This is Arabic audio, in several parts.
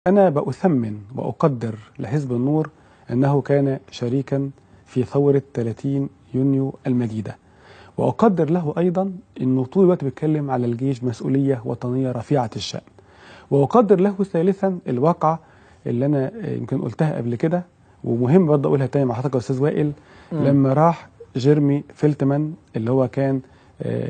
أنا بأثمن وأقدر لحزب النور أنه كان شريكا في ثورة 30 يونيو المجيدة، وأقدر له أيضا أنه طول الوقت بيتكلم على الجيش مسؤولية وطنية رفيعة الشأن، وأقدر له ثالثا الواقعة اللي أنا يمكن قلتها قبل كده ومهم برضه أقولها تاني مع حضرتك يا أستاذ وائل. لما راح جيرمي فيلتمان اللي هو كان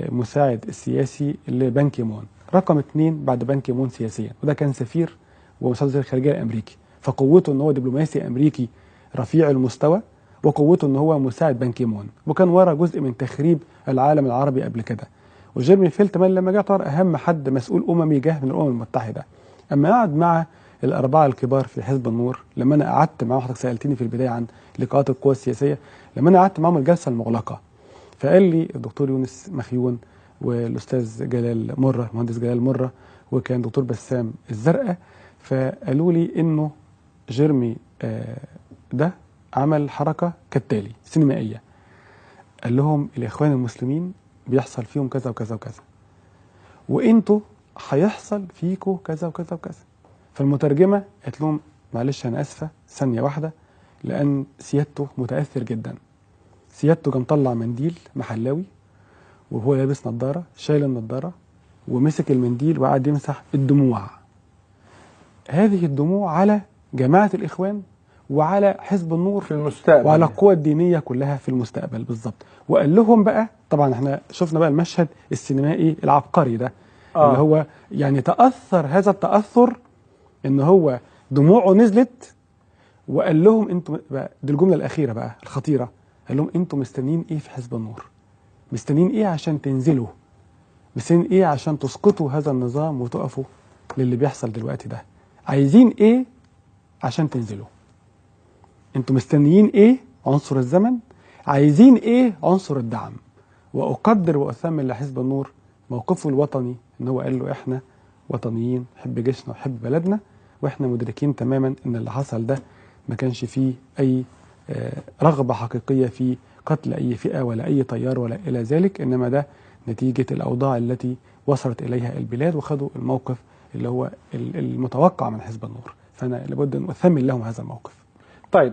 مساعد السياسي لبان كي مون، رقم 2 بعد بان كي مون سياسيا، وده كان سفير ومساعد وزير الخارجيه الامريكي، فقوته ان هو دبلوماسي امريكي رفيع المستوى، وقوته ان هو مساعد بان كي مون، وكان ورا جزء من تخريب العالم العربي قبل كده. وجيرمي فيلتمان لما جه طار اهم حد مسؤول اممي جه من الامم المتحده، اما قعد مع الاربعه الكبار في حزب النور، لما انا قعدت معاهم، حضرتك سالتني في البدايه عن لقاءات القوى السياسيه، لما انا قعدت معاهم الجلسه المغلقه فقال لي الدكتور يونس مخيون والاستاذ جلال مره، المهندس جلال مره، وكان دكتور بسام الزرقاء، فقالوا لي انه جيرمي ده عمل حركه كالتالي سينمائيه، قال لهم الاخوان المسلمين بيحصل فيهم كذا وكذا وكذا، وانتوا هيحصل فيكوا كذا وكذا وكذا. فالمترجمه قالت لهم معلش انا اسفه ثانيه واحده، لان سيادته متاثر جدا. سيادته كان مطلع منديل محلاوي وهو لابس نظاره، شايل النظاره ومسك المنديل وقعد يمسح الدموع. هذه الدموع على جماعه الاخوان وعلى حزب النور في المستقبل وعلى القوى الدينيه كلها في المستقبل بالظبط. وقال لهم بقى، طبعا احنا شفنا بقى المشهد السينمائي العبقري ده اللي هو يعني تاثر هذا التاثر ان هو دموعه نزلت، وقال لهم انتوا بقى، دي الجمله الاخيره بقى الخطيره، قال لهم انتوا مستنيين ايه في حزب النور؟ مستنيين ايه عشان تنزلوا؟ مستنيين ايه عشان تسقطوا هذا النظام وتقفوا للي بيحصل دلوقتي ده؟ عايزين ايه عشان تنزلوا؟ انتوا مستنيين ايه؟ عنصر الزمن. عايزين ايه؟ عنصر الدعم. واقدر واثمن لحزب النور موقفه الوطني، ان هو قال له احنا وطنيين، نحب جيشنا ونحب بلدنا، واحنا مدركين تماما ان اللي حصل ده ما كانش فيه اي رغبه حقيقيه في قتل اي فئه ولا اي تيار ولا الى ذلك، انما ده نتيجه الاوضاع التي وصلت اليها البلاد، وخدوا الموقف اللي هو المتوقع من حزب النور، فانا لابد ان اثمن لهم هذا الموقف. طيب